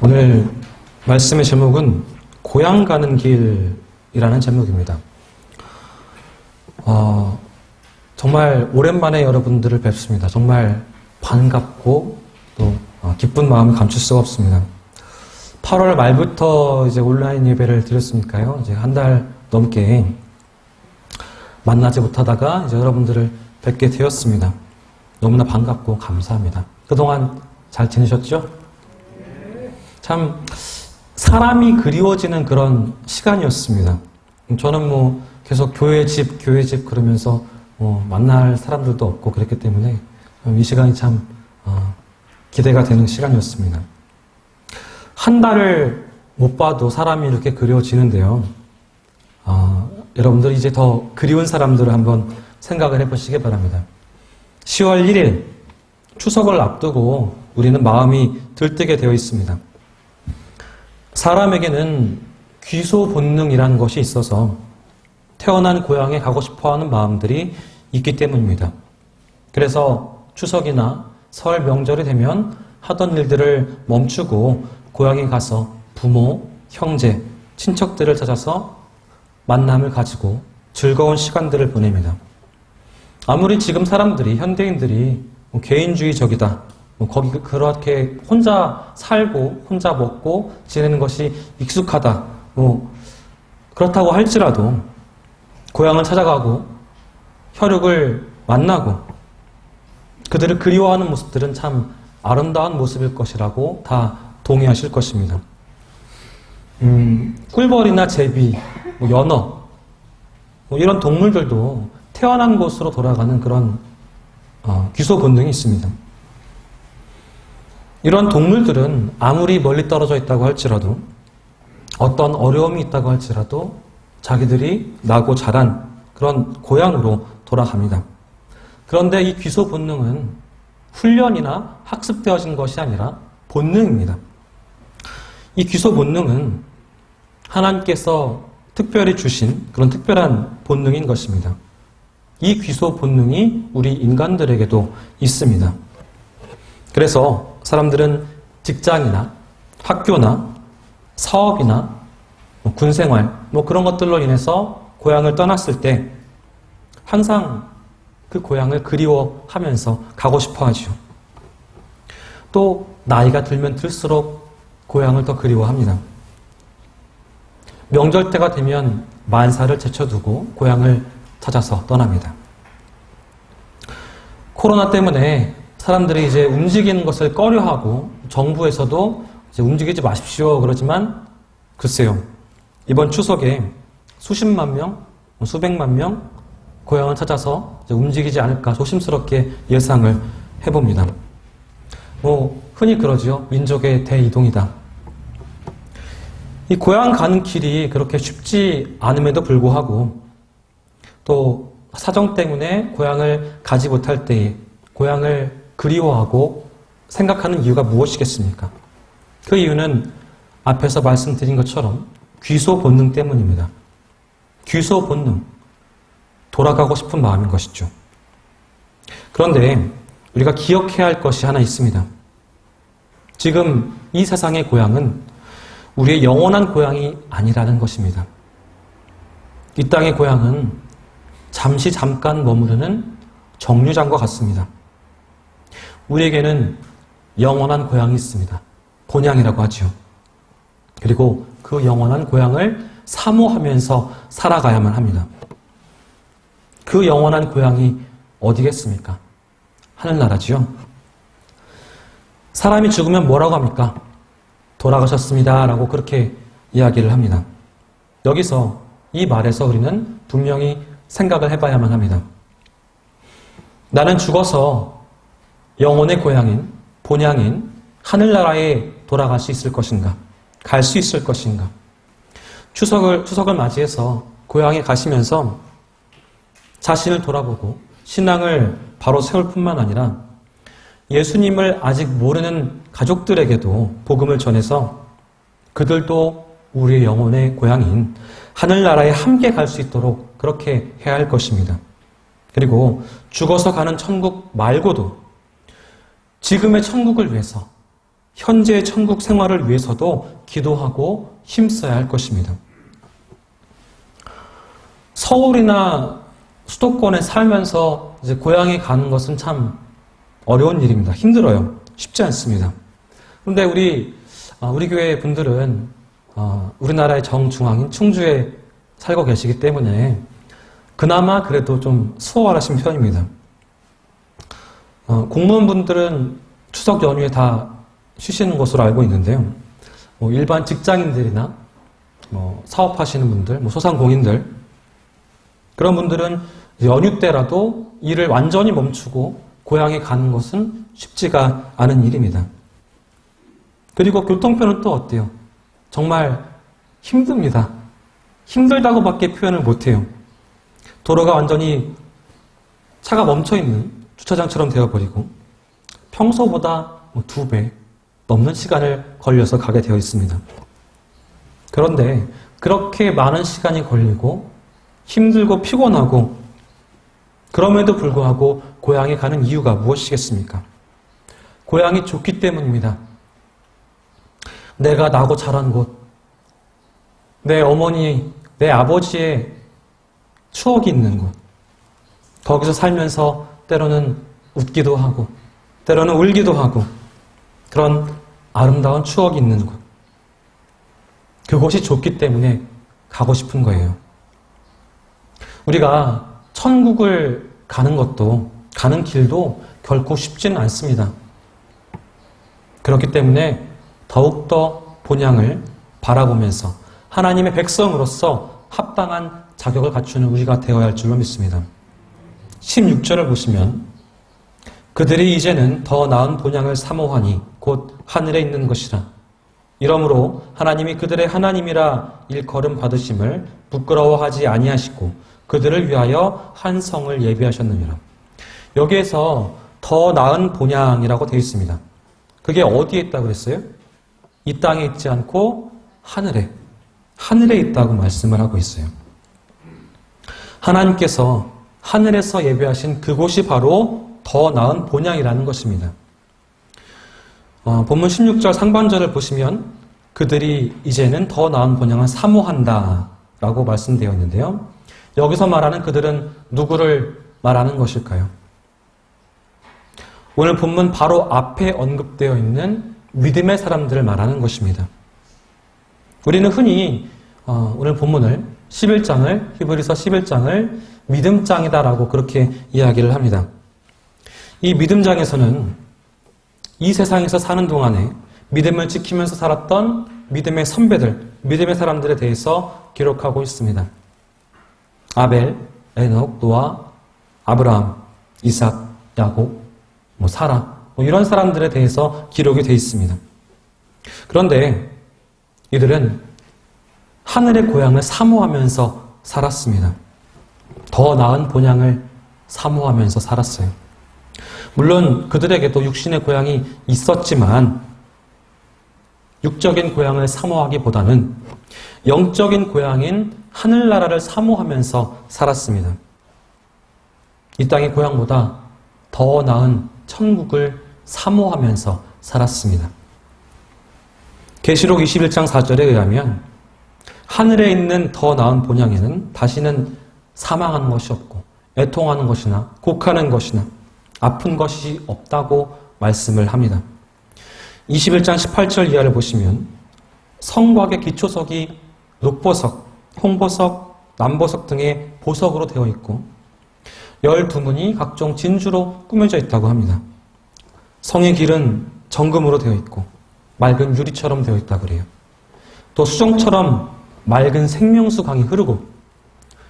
오늘 말씀의 제목은 고향 가는 길이라는 제목입니다. 정말 오랜만에 여러분들을 뵙습니다. 정말 반갑고 또 기쁜 마음을 감출 수가 없습니다. 8월 말부터 이제 온라인 예배를 드렸으니까요. 이제 한 달 넘게 만나지 못하다가 이제 여러분들을 뵙게 되었습니다. 너무나 반갑고 감사합니다. 그동안 잘 지내셨죠? 참 사람이 그리워지는 그런 시간이었습니다. 저는 계속 교회 집 그러면서 만날 사람들도 없고 그랬기 때문에 이 시간이 참 기대가 되는 시간이었습니다. 한 달을 못 봐도 사람이 이렇게 그리워지는데요. 여러분들 이제 더 그리운 사람들을 한번 생각을 해보시기 바랍니다. 10월 1일 추석을 앞두고 우리는 마음이 들뜨게 되어 있습니다. 사람에게는 귀소 본능이라는 것이 있어서 태어난 고향에 가고 싶어하는 마음들이 있기 때문입니다. 그래서 추석이나 설 명절이 되면 하던 일들을 멈추고 고향에 가서 부모, 형제, 친척들을 찾아서 만남을 가지고 즐거운 시간들을 보냅니다. 아무리 지금 사람들이, 현대인들이 개인주의적이다, 그렇게 혼자 살고 혼자 먹고 지내는 것이 익숙하다, 그렇다고 할지라도 고향을 찾아가고 혈육을 만나고 그들을 그리워하는 모습들은 참 아름다운 모습일 것이라고 다 동의하실 것입니다. 꿀벌이나 제비, 연어 이런 동물들도 태어난 곳으로 돌아가는 그런 귀소 본능이 있습니다. 이런 동물들은 아무리 멀리 떨어져 있다고 할지라도 어떤 어려움이 있다고 할지라도 자기들이 나고 자란 그런 고향으로 돌아갑니다. 그런데 이 귀소 본능은 훈련이나 학습되어진 것이 아니라 본능입니다. 이 귀소 본능은 하나님께서 특별히 주신 그런 특별한 본능인 것입니다. 이 귀소 본능이 우리 인간들에게도 있습니다. 그래서 사람들은 직장이나 학교나 사업이나 군생활 그런 것들로 인해서 고향을 떠났을 때 항상 그 고향을 그리워하면서 가고 싶어 하죠. 또 나이가 들면 들수록 고향을 더 그리워합니다. 명절 때가 되면 만사를 제쳐두고 고향을 찾아서 떠납니다. 코로나 때문에 사람들이 이제 움직이는 것을 꺼려하고 정부에서도 이제 움직이지 마십시오 그러지만 글쎄요. 이번 추석에 수십만 명, 수백만 명 고향을 찾아서 이제 움직이지 않을까 조심스럽게 예상을 해봅니다. 흔히 그러죠. 민족의 대이동이다. 이 고향 가는 길이 그렇게 쉽지 않음에도 불구하고 또 사정 때문에 고향을 가지 못할 때에 고향을 그리워하고 생각하는 이유가 무엇이겠습니까? 그 이유는 앞에서 말씀드린 것처럼 귀소 본능 때문입니다. 귀소 본능, 돌아가고 싶은 마음인 것이죠. 그런데 우리가 기억해야 할 것이 하나 있습니다. 지금 이 세상의 고향은 우리의 영원한 고향이 아니라는 것입니다. 이 땅의 고향은 잠깐 머무르는 정류장과 같습니다. 우리에게는 영원한 고향이 있습니다. 본향이라고 하죠. 그리고 그 영원한 고향을 사모하면서 살아가야만 합니다. 그 영원한 고향이 어디겠습니까? 하늘나라지요. 사람이 죽으면 뭐라고 합니까? 돌아가셨습니다 라고 그렇게 이야기를 합니다. 여기서 이 말에서 우리는 분명히 생각을 해봐야만 합니다. 나는 죽어서 영혼의 고향인, 본향인 하늘나라에 돌아갈 수 있을 것인가? 갈 수 있을 것인가? 추석을 맞이해서 고향에 가시면서 자신을 돌아보고 신앙을 바로 세울 뿐만 아니라 예수님을 아직 모르는 가족들에게도 복음을 전해서 그들도 우리의 영혼의 고향인 하늘나라에 함께 갈 수 있도록 그렇게 해야 할 것입니다. 그리고 죽어서 가는 천국 말고도 지금의 천국을 위해서 현재의 천국 생활을 위해서도 기도하고 힘써야 할 것입니다. 서울이나 수도권에 살면서 이제 고향에 가는 것은 참 어려운 일입니다. 힘들어요. 쉽지 않습니다. 그런데 우리 교회 분들은 우리나라의 정중앙인 충주에 살고 계시기 때문에 그나마 그래도 좀 수월하신 편입니다. 공무원분들은 추석 연휴에 다 쉬시는 것으로 알고 있는데요. 일반 직장인들이나 사업하시는 분들, 소상공인들 그런 분들은 연휴 때라도 일을 완전히 멈추고 고향에 가는 것은 쉽지가 않은 일입니다. 그리고 교통편은 또 어때요? 정말 힘듭니다. 힘들다고밖에 표현을 못해요. 도로가 완전히 차가 멈춰있는 주차장처럼 되어버리고 평소보다 2배 넘는 시간을 걸려서 가게 되어 있습니다. 그런데 그렇게 많은 시간이 걸리고 힘들고 피곤하고 그럼에도 불구하고 고향에 가는 이유가 무엇이겠습니까? 고향이 좋기 때문입니다. 내가 나고 자란 곳, 내 어머니, 내 아버지의 추억이 있는 곳, 거기서 살면서 때로는 웃기도 하고 때로는 울기도 하고 그런 아름다운 추억이 있는 곳, 그곳이 좋기 때문에 가고 싶은 거예요. 우리가 천국을 가는 것도, 가는 길도 결코 쉽지는 않습니다. 그렇기 때문에 더욱더 본향을 바라보면서 하나님의 백성으로서 합당한 자격을 갖추는 우리가 되어야 할 줄로 믿습니다. 16절을 보시면 그들이 이제는 더 나은 본향을 사모하니 곧 하늘에 있는 것이라. 이러므로 하나님이 그들의 하나님이라 일컬음 받으심을 부끄러워하지 아니하시고 그들을 위하여 한 성을 예비하셨느니라. 여기에서 더 나은 본향이라고 되어 있습니다. 그게 어디에 있다고 그랬어요? 이 땅에 있지 않고 하늘에 있다고 말씀을 하고 있어요. 하나님께서 하늘에서 예비하신 그곳이 바로 더 나은 본향이라는 것입니다. 본문 16절 상반절을 보시면 그들이 이제는 더 나은 본향을 사모한다 라고 말씀되어 있는데요. 여기서 말하는 그들은 누구를 말하는 것일까요? 오늘 본문 바로 앞에 언급되어 있는 믿음의 사람들을 말하는 것입니다. 우리는 흔히 오늘 본문을 11장을 히브리서 11장을 믿음장이다라고 그렇게 이야기를 합니다. 이 믿음장에서는 이 세상에서 사는 동안에 믿음을 지키면서 살았던 믿음의 선배들, 믿음의 사람들에 대해서 기록하고 있습니다. 아벨, 에녹, 노아, 아브라함, 이삭, 야곱, 사라 이런 사람들에 대해서 기록이 되어 있습니다. 그런데 이들은 하늘의 고향을 사모하면서 살았습니다. 더 나은 본향을 사모하면서 살았어요. 물론 그들에게도 육신의 고향이 있었지만 육적인 고향을 사모하기보다는 영적인 고향인 하늘나라를 사모하면서 살았습니다. 이 땅의 고향보다 더 나은 천국을 사모하면서 살았습니다. 계시록 21장 4절에 의하면 하늘에 있는 더 나은 본향에는 다시는 사망하는 것이 없고 애통하는 것이나 곡하는 것이나 아픈 것이 없다고 말씀을 합니다. 21장 18절 이하를 보시면 성곽의 기초석이 녹보석, 홍보석, 남보석 등의 보석으로 되어 있고 12문이 각종 진주로 꾸며져 있다고 합니다. 성의 길은 정금으로 되어 있고 맑은 유리처럼 되어 있다고 그래요. 또 수정처럼 맑은 생명수 강이 흐르고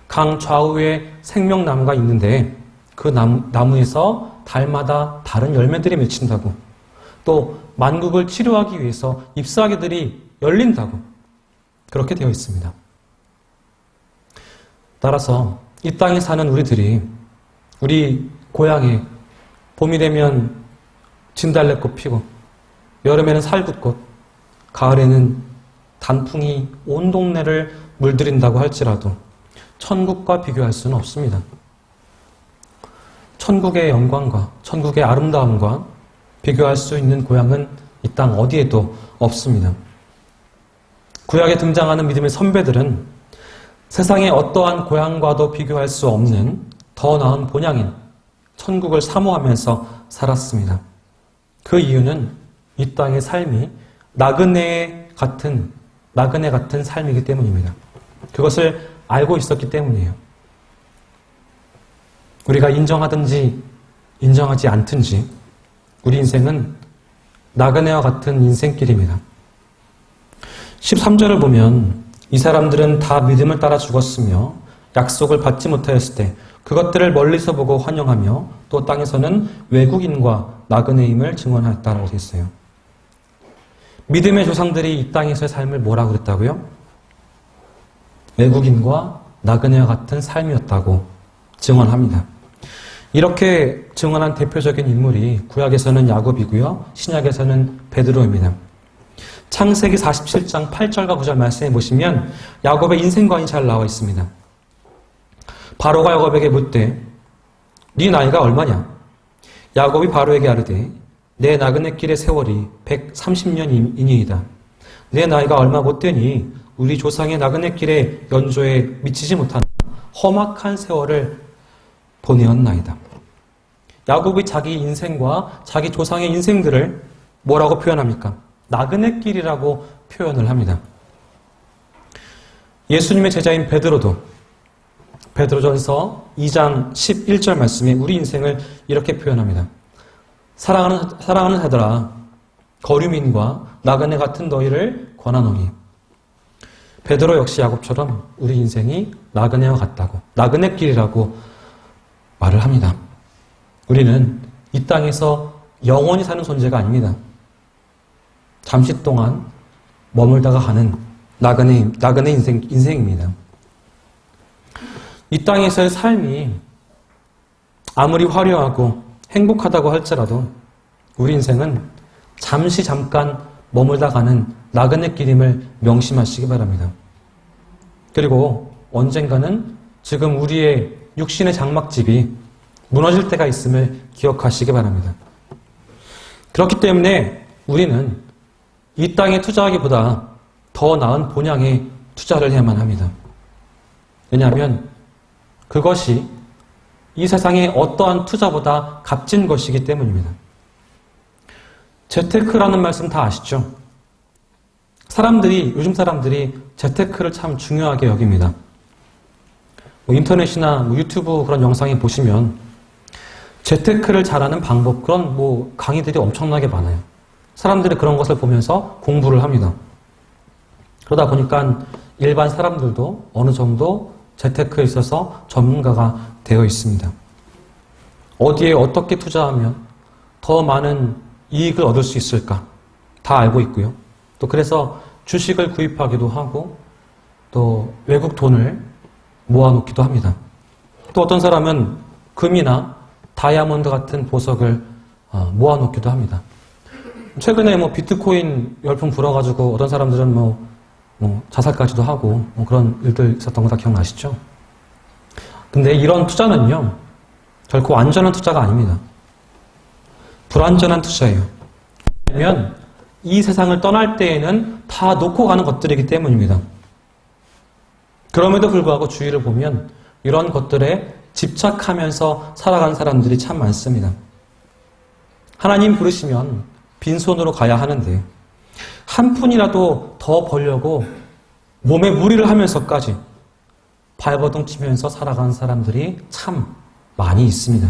강 좌우에 생명나무가 있는데 그 나무에서 달마다 다른 열매들이 맺힌다고, 또 만국을 치료하기 위해서 잎사귀들이 열린다고 그렇게 되어 있습니다. 따라서 이 땅에 사는 우리들이 우리 고향에 봄이 되면 진달래꽃 피고 여름에는 살구꽃, 가을에는 단풍이 온 동네를 물들인다고 할지라도 천국과 비교할 수는 없습니다. 천국의 영광과 천국의 아름다움과 비교할 수 있는 고향은 이 땅 어디에도 없습니다. 구약에 등장하는 믿음의 선배들은 세상의 어떠한 고향과도 비교할 수 없는 더 나은 본향인 천국을 사모하면서 살았습니다. 그 이유는 이 땅의 삶이 나그네 같은 삶이기 때문입니다. 그것을 알고 있었기 때문이에요. 우리가 인정하든지 인정하지 않든지 우리 인생은 나그네와 같은 인생길입니다. 13절을 보면 이 사람들은 다 믿음을 따라 죽었으며 약속을 받지 못하였을 때 그것들을 멀리서 보고 환영하며 또 땅에서는 외국인과 나그네임을 증언하였다라고 되어 있어요. 믿음의 조상들이 이 땅에서의 삶을 뭐라고 그랬다고요? 외국인과 나그네와 같은 삶이었다고 증언합니다. 이렇게 증언한 대표적인 인물이 구약에서는 야곱이고요. 신약에서는 베드로입니다. 창세기 47장 8절과 9절 말씀해 보시면 야곱의 인생관이 잘 나와 있습니다. 바로가 야곱에게 묻되 네 나이가 얼마냐? 야곱이 바로에게 아르되 내 나그네 길의 세월이 130년이니이다. 내 나이가 얼마 못 되니 우리 조상의 나그네 길의 연조에 미치지 못한 험악한 세월을 보내었나이다. 야곱이 자기 인생과 자기 조상의 인생들을 뭐라고 표현합니까? 나그네 길이라고 표현을 합니다. 예수님의 제자인 베드로도 베드로전서 2장 11절 말씀에 우리 인생을 이렇게 표현합니다. 사랑하는 자들아 거류민과 나그네 같은 너희를 권하노니. 베드로 역시 야곱처럼 우리 인생이 나그네와 같다고, 나그네 길이라고 말을 합니다. 우리는 이 땅에서 영원히 사는 존재가 아닙니다. 잠시 동안 머물다가 가는 나그네 인생입니다. 이 땅에서의 삶이 아무리 화려하고 행복하다고 할지라도 우리 인생은 잠깐 머물다 가는 나그네 길임을 명심하시기 바랍니다. 그리고 언젠가는 지금 우리의 육신의 장막집이 무너질 때가 있음을 기억하시기 바랍니다. 그렇기 때문에 우리는 이 땅에 투자하기보다 더 나은 본향에 투자를 해야만 합니다. 왜냐하면 그것이 이 세상의 어떠한 투자보다 값진 것이기 때문입니다. 재테크라는 말씀 다 아시죠? 요즘 사람들이 재테크를 참 중요하게 여깁니다. 인터넷이나 유튜브 그런 영상에 보시면 재테크를 잘하는 방법, 그런 강의들이 엄청나게 많아요. 사람들이 그런 것을 보면서 공부를 합니다. 그러다 보니까 일반 사람들도 어느 정도 재테크에 있어서 전문가가 되어 있습니다. 어디에 어떻게 투자하면 더 많은 이익을 얻을 수 있을까 다 알고 있고요. 또 그래서 주식을 구입하기도 하고 또 외국 돈을 모아놓기도 합니다. 또 어떤 사람은 금이나 다이아몬드 같은 보석을 모아놓기도 합니다. 최근에 비트코인 열풍 불어가지고 어떤 사람들은 자살까지도 하고 그런 일들 있었던 거 다 기억나시죠? 근데 이런 투자는요, 결코 안전한 투자가 아닙니다. 불안전한 투자예요. 왜냐하면 이 세상을 떠날 때에는 다 놓고 가는 것들이기 때문입니다. 그럼에도 불구하고 주위를 보면 이런 것들에 집착하면서 살아가는 사람들이 참 많습니다. 하나님 부르시면 빈손으로 가야 하는데 한 푼이라도 더 벌려고 몸에 무리를 하면서까지 발버둥 치면서 살아가는 사람들이 참 많이 있습니다.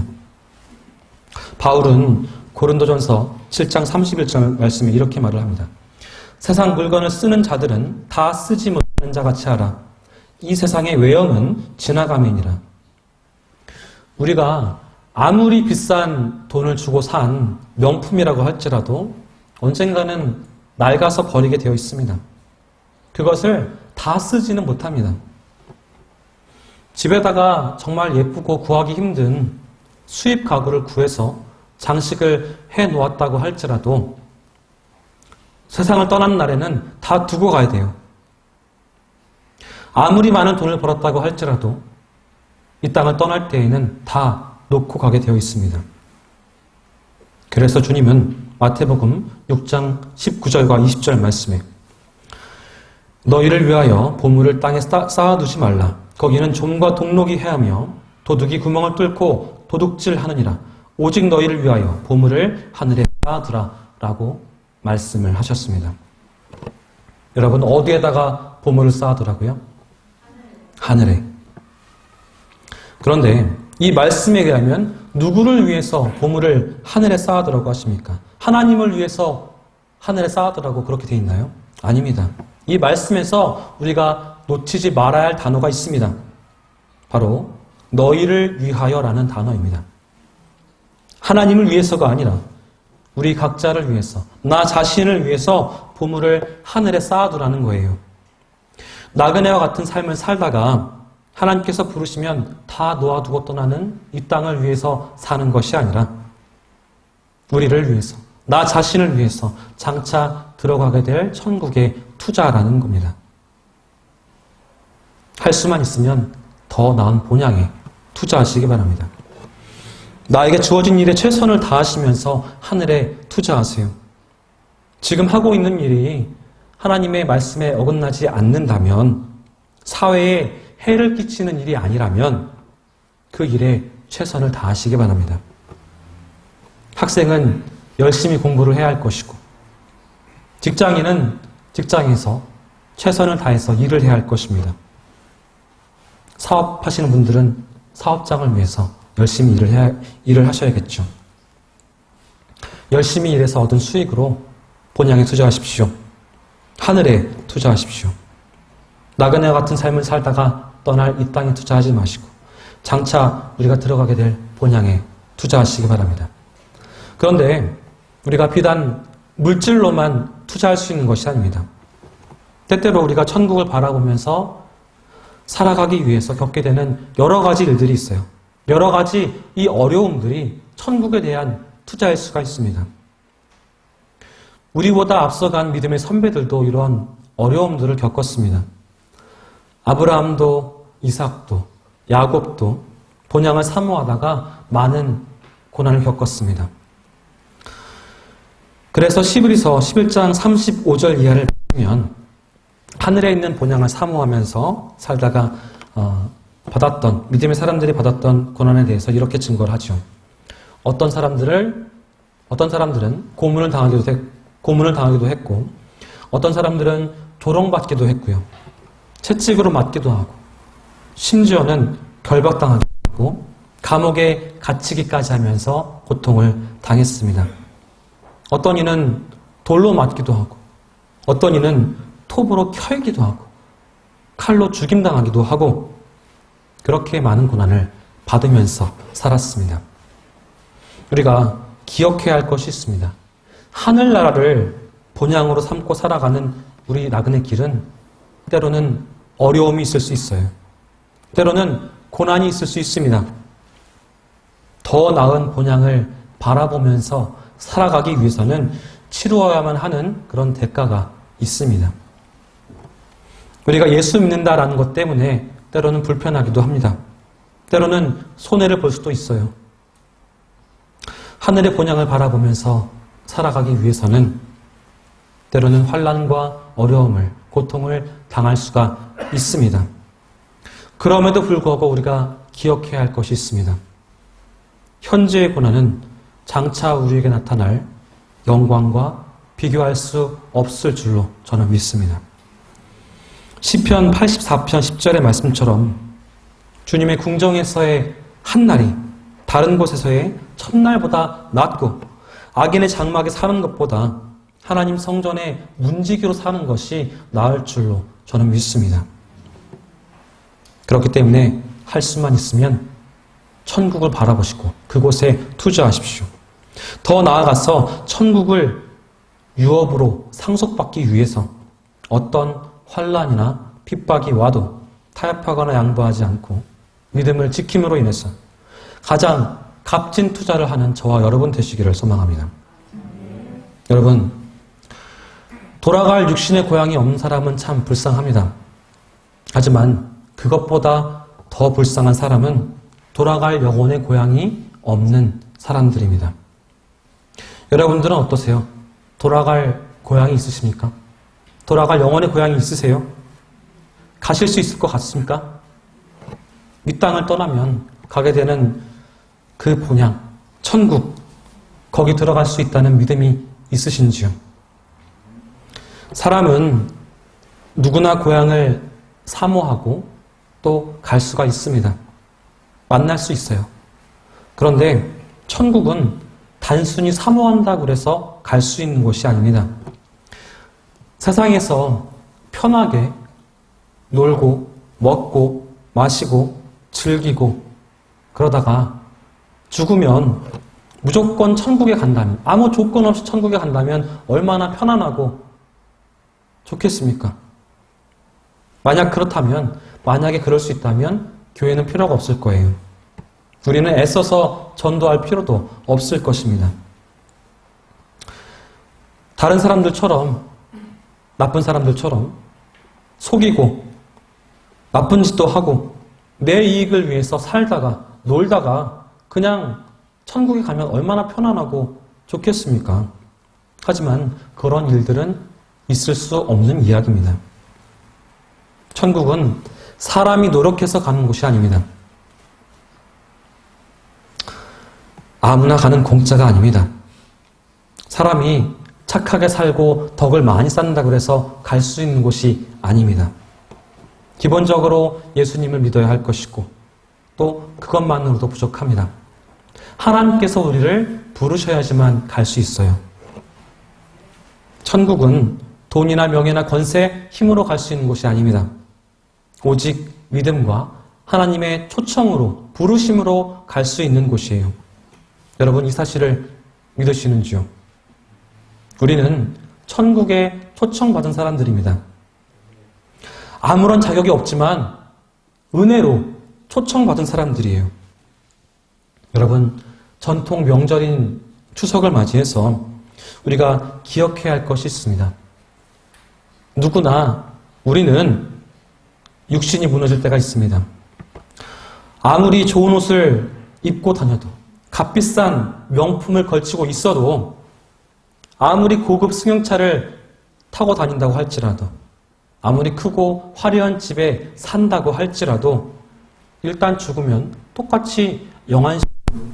바울은 고린도전서 7장 31절 말씀에 이렇게 말을 합니다. 세상 물건을 쓰는 자들은 다 쓰지 못하는 자같이 하라. 이 세상의 외형은 지나감이니라. 우리가 아무리 비싼 돈을 주고 산 명품이라고 할지라도 언젠가는 낡아서 버리게 되어 있습니다. 그것을 다 쓰지는 못합니다. 집에다가 정말 예쁘고 구하기 힘든 수입 가구를 구해서 장식을 해 놓았다고 할지라도 세상을 떠나는 날에는 다 두고 가야 돼요. 아무리 많은 돈을 벌었다고 할지라도 이 땅을 떠날 때에는 다 놓고 가게 되어 있습니다. 그래서 주님은 마태복음 6장 19절과 20절 말씀에 너희를 위하여 보물을 땅에 쌓아두지 말라. 거기는 좀과 동록이 해하며 도둑이 구멍을 뚫고 도둑질하느니라. 오직 너희를 위하여 보물을 하늘에 쌓아두라 라고 말씀을 하셨습니다. 여러분, 어디에다가 보물을 쌓아두라고요? 하늘에. 그런데 이 말씀에 의하면 누구를 위해서 보물을 하늘에 쌓아두라고 하십니까? 하나님을 위해서 하늘에 쌓아두라고 그렇게 돼 있나요? 아닙니다. 이 말씀에서 우리가 놓치지 말아야 할 단어가 있습니다. 바로 너희를 위하여라는 단어입니다. 하나님을 위해서가 아니라 우리 각자를 위해서, 나 자신을 위해서 보물을 하늘에 쌓아두라는 거예요. 나그네와 같은 삶을 살다가 하나님께서 부르시면 다 놓아두고 떠나는 이 땅을 위해서 사는 것이 아니라 우리를 위해서, 나 자신을 위해서 장차 들어가게 될 천국에 투자라는 겁니다. 할 수만 있으면 더 나은 본향에 투자하시기 바랍니다. 나에게 주어진 일에 최선을 다하시면서 하늘에 투자하세요. 지금 하고 있는 일이 하나님의 말씀에 어긋나지 않는다면, 사회에 해를 끼치는 일이 아니라면 그 일에 최선을 다하시기 바랍니다. 학생은 열심히 공부를 해야 할 것이고, 직장인은 직장에서 최선을 다해서 일을 해야 할 것입니다. 사업하시는 분들은 사업장을 위해서 열심히 일을 하셔야겠죠. 열심히 일해서 얻은 수익으로 본향에 투자하십시오. 하늘에 투자하십시오. 나그네와 같은 삶을 살다가 떠날 이 땅에 투자하지 마시고 장차 우리가 들어가게 될 본향에 투자하시기 바랍니다. 그런데 우리가 비단 물질로만 투자할 수 있는 것이 아닙니다. 때때로 우리가 천국을 바라보면서 살아가기 위해서 겪게 되는 여러 가지 일들이 있어요. 여러 가지 이 어려움들이 천국에 대한 투자일 수가 있습니다. 우리보다 앞서간 믿음의 선배들도 이런 어려움들을 겪었습니다. 아브라함도, 이삭도, 야곱도 본향을 사모하다가 많은 고난을 겪었습니다. 그래서 시브리서 11장 35절 이하를 보면 하늘에 있는 본향을 사모하면서 살다가 받았던, 믿음의 사람들이 받았던 고난에 대해서 이렇게 증거를 하죠. 어떤 사람들은 고문을 당하기도 했고, 어떤 사람들은 조롱받기도 했고요. 채찍으로 맞기도 하고, 심지어는 결박당하기도 하고, 감옥에 갇히기까지 하면서 고통을 당했습니다. 어떤 이는 돌로 맞기도 하고, 어떤 이는 톱으로 켜이기도 하고, 칼로 죽임당하기도 하고, 그렇게 많은 고난을 받으면서 살았습니다. 우리가 기억해야 할 것이 있습니다. 하늘나라를 본향으로 삼고 살아가는 우리 나그네 길은 때로는 어려움이 있을 수 있어요. 때로는 고난이 있을 수 있습니다. 더 나은 본향을 바라보면서 살아가기 위해서는 치루어야만 하는 그런 대가가 있습니다. 우리가 예수 믿는다라는 것 때문에 때로는 불편하기도 합니다. 때로는 손해를 볼 수도 있어요. 하늘의 본향을 바라보면서 살아가기 위해서는 때로는 환난과 어려움을, 고통을 당할 수가 있습니다. 그럼에도 불구하고 우리가 기억해야 할 것이 있습니다. 현재의 고난은 장차 우리에게 나타날 영광과 비교할 수 없을 줄로 저는 믿습니다. 시편 84편 10절의 말씀처럼 주님의 궁정에서의 한 날이 다른 곳에서의 첫날보다 낫고, 악인의 장막에 사는 것보다 하나님 성전의 문지기로 사는 것이 나을 줄로 저는 믿습니다. 그렇기 때문에 할 수만 있으면 천국을 바라보시고 그곳에 투자하십시오. 더 나아가서 천국을 유업으로 상속받기 위해서 어떤 환난이나 핍박이 와도 타협하거나 양보하지 않고 믿음을 지킴으로 인해서 가장 값진 투자를 하는 저와 여러분 되시기를 소망합니다. 여러분, 돌아갈 육신의 고향이 없는 사람은 참 불쌍합니다. 하지만 그것보다 더 불쌍한 사람은 돌아갈 영혼의 고향이 없는 사람들입니다. 여러분들은 어떠세요? 돌아갈 고향이 있으십니까? 돌아갈 영혼의 고향이 있으세요? 가실 수 있을 것 같습니까? 이 땅을 떠나면 가게 되는 그 본향, 천국, 거기 들어갈 수 있다는 믿음이 있으신지요? 사람은 누구나 고향을 사모하고 또 갈 수가 있습니다. 만날 수 있어요. 그런데 천국은 단순히 사모한다고 해서 갈 수 있는 곳이 아닙니다. 세상에서 편하게 놀고 먹고 마시고 즐기고 그러다가 죽으면 무조건 천국에 간다면, 아무 조건 없이 천국에 간다면 얼마나 편안하고 좋겠습니까? 만약에 그럴 수 있다면 교회는 필요가 없을 거예요. 우리는 애써서 전도할 필요도 없을 것입니다. 다른 사람들처럼, 나쁜 사람들처럼 속이고 나쁜 짓도 하고 내 이익을 위해서 살다가 놀다가 그냥 천국에 가면 얼마나 편안하고 좋겠습니까? 하지만 그런 일들은 있을 수 없는 이야기입니다. 천국은 사람이 노력해서 가는 곳이 아닙니다. 아무나 가는 공짜가 아닙니다. 사람이 착하게 살고 덕을 많이 쌓는다고 해서 갈 수 있는 곳이 아닙니다. 기본적으로 예수님을 믿어야 할 것이고 또 그것만으로도 부족합니다. 하나님께서 우리를 부르셔야지만 갈 수 있어요. 천국은 돈이나 명예나 권세, 힘으로 갈 수 있는 곳이 아닙니다. 오직 믿음과 하나님의 초청으로, 부르심으로 갈 수 있는 곳이에요. 여러분, 이 사실을 믿으시는지요? 우리는 천국에 초청받은 사람들입니다. 아무런 자격이 없지만 은혜로 초청받은 사람들이에요. 여러분, 전통 명절인 추석을 맞이해서 우리가 기억해야 할 것이 있습니다. 누구나 우리는 육신이 무너질 때가 있습니다. 아무리 좋은 옷을 입고 다녀도, 값비싼 명품을 걸치고 있어도, 아무리 고급 승용차를 타고 다닌다고 할지라도, 아무리 크고 화려한 집에 산다고 할지라도 일단 죽으면 똑같이 영안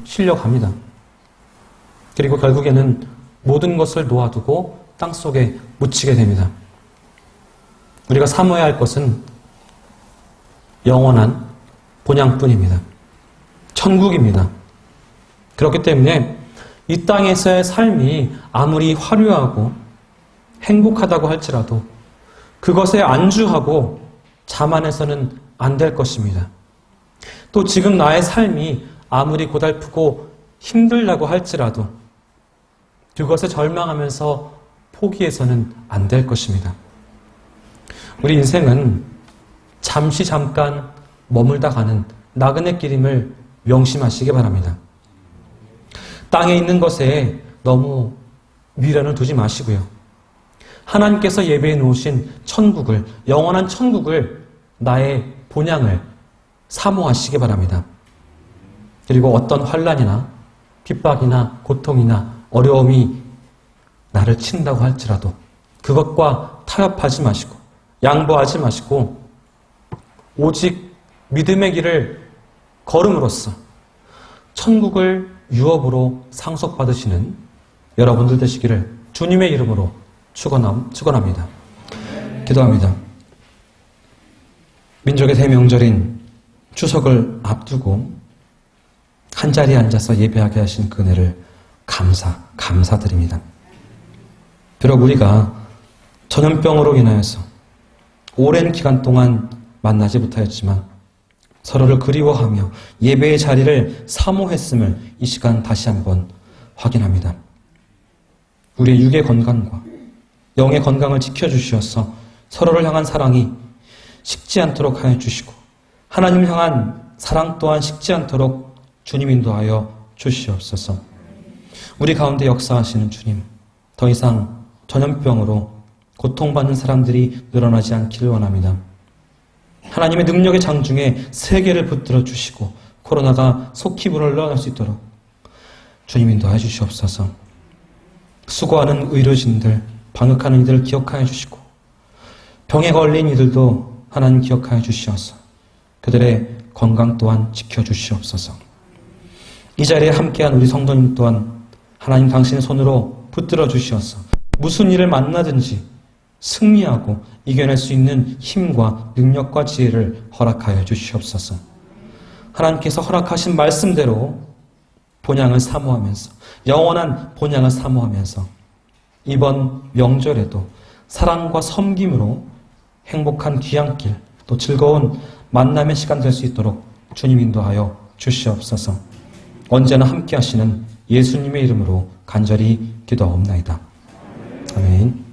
실려갑니다. 그리고 결국에는 모든 것을 놓아두고 땅속에 묻히게 됩니다. 우리가 사모해야 할 것은 영원한 본향뿐입니다. 천국입니다. 그렇기 때문에 이 땅에서의 삶이 아무리 화려하고 행복하다고 할지라도 그것에 안주하고 자만해서는 안 될 것입니다. 또 지금 나의 삶이 아무리 고달프고 힘들다고 할지라도 그것에 절망하면서 포기해서는 안 될 것입니다. 우리 인생은 잠깐 머물다 가는 나그네 길임을 명심하시기 바랍니다. 땅에 있는 것에 너무 미련을 두지 마시고요. 하나님께서 예배해 놓으신 천국을, 영원한 천국을, 나의 본향을 사모하시기 바랍니다. 그리고 어떤 환난이나 핍박이나 고통이나 어려움이 나를 친다고 할지라도 그것과 타협하지 마시고 양보하지 마시고 오직 믿음의 길을 걸음으로써 천국을 유업으로 상속받으시는 여러분들 되시기를 주님의 이름으로 축원합니다. 기도합니다. 민족의 대명절인 추석을 앞두고 한자리에 앉아서 예배하게 하신 그 은혜를 감사드립니다. 비록 우리가 전염병으로 인하여서 오랜 기간 동안 만나지 못하였지만 서로를 그리워하며 예배의 자리를 사모했음을 이 시간 다시 한번 확인합니다. 우리의 육의 건강과 영의 건강을 지켜주시어서 서로를 향한 사랑이 식지 않도록 하여 주시고 하나님 향한 사랑 또한 식지 않도록 주님 인도하여 주시옵소서. 우리 가운데 역사하시는 주님, 더 이상 전염병으로 고통받는 사람들이 늘어나지 않기를 원합니다. 하나님의 능력의 장중에 세계를 붙들어 주시고 코로나가 속히 물러날 수 있도록 주님 인도해 주시옵소서. 수고하는 의료진들, 방역하는 이들을 기억하여 주시고 병에 걸린 이들도 하나님 기억하여 주시어서 그들의 건강 또한 지켜주시옵소서. 이 자리에 함께한 우리 성도님 또한 하나님 당신의 손으로 붙들어 주시어서 무슨 일을 만나든지 승리하고 이겨낼 수 있는 힘과 능력과 지혜를 허락하여 주시옵소서. 하나님께서 허락하신 말씀대로 본향을 사모하면서 영원한 본향을 사모하면서 이번 명절에도 사랑과 섬김으로 행복한 귀향길 또 즐거운 만남의 시간 될 수 있도록 주님 인도하여 주시옵소서. 언제나 함께 하시는 예수님의 이름으로 간절히 기도하옵나이다. 아멘.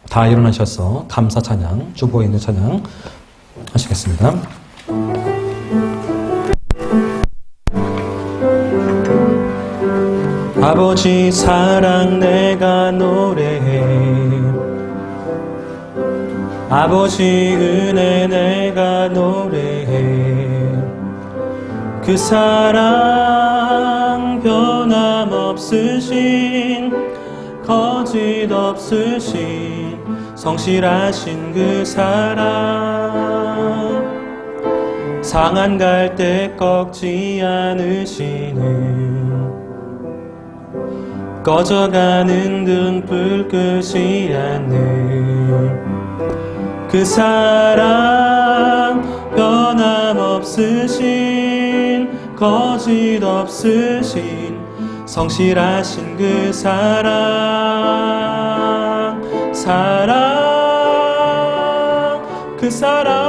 다 일어나셔서 감사 찬양, 주보에 있는 찬양 하시겠습니다. 아버지 사랑 내가 노래해, 아버지 은혜 내가 노래해, 그 사랑 변함없으신 거짓 없으신 성실하신 그 사랑, 상한 갈 때 꺾지 않으시는 꺼져가는 등불 끄지 않는 그 사랑, 변함없으신 거짓 없으신 성실하신 그 사랑, 그 사랑,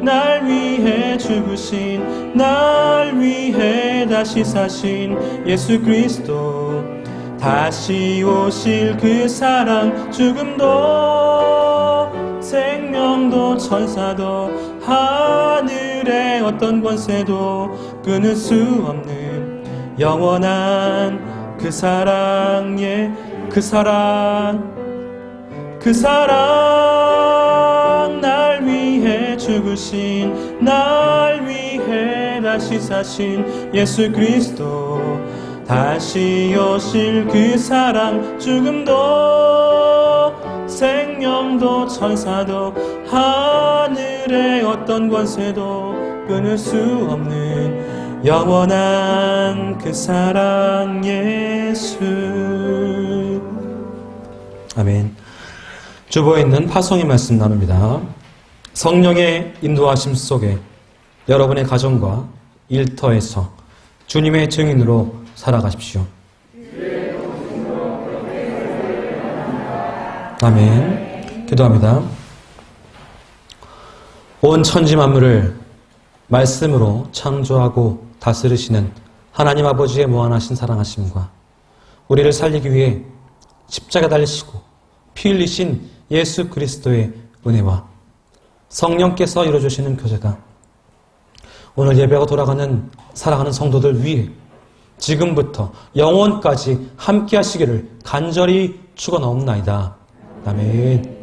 날 위해 죽으신, 날 위해 다시 사신 예수 그리스도, 다시 오실 그 사랑, 죽음도 생명도 천사도 하늘의 어떤 권세도 끊을 수 없는 영원한 그 사랑의 그 사랑, 그 사랑, 날 위해 죽으신, 날 위해 다시 사신 예수 그리스도, 다시 오실 그 사랑, 죽음도 생명도 천사도 하늘의 어떤 권세도 끊을 수 없는 영원한 그 사랑 예수. 아멘. 주보에 있는 파송의 말씀 나눕니다. 성령의 인도하심 속에 여러분의 가정과 일터에서 주님의 증인으로 살아가십시오. 아멘. 기도합니다. 온 천지 만물을 말씀으로 창조하고 다스리시는 하나님 아버지의 무한하신 사랑하심과 우리를 살리기 위해 십자가 달리시고 피 흘리신 예수 그리스도의 은혜와 성령께서 이루어주시는 교제가 오늘 예배가 돌아가는 사랑하는 성도들 위해 지금부터 영원까지 함께 하시기를 간절히 축원하옵나이다. 아멘.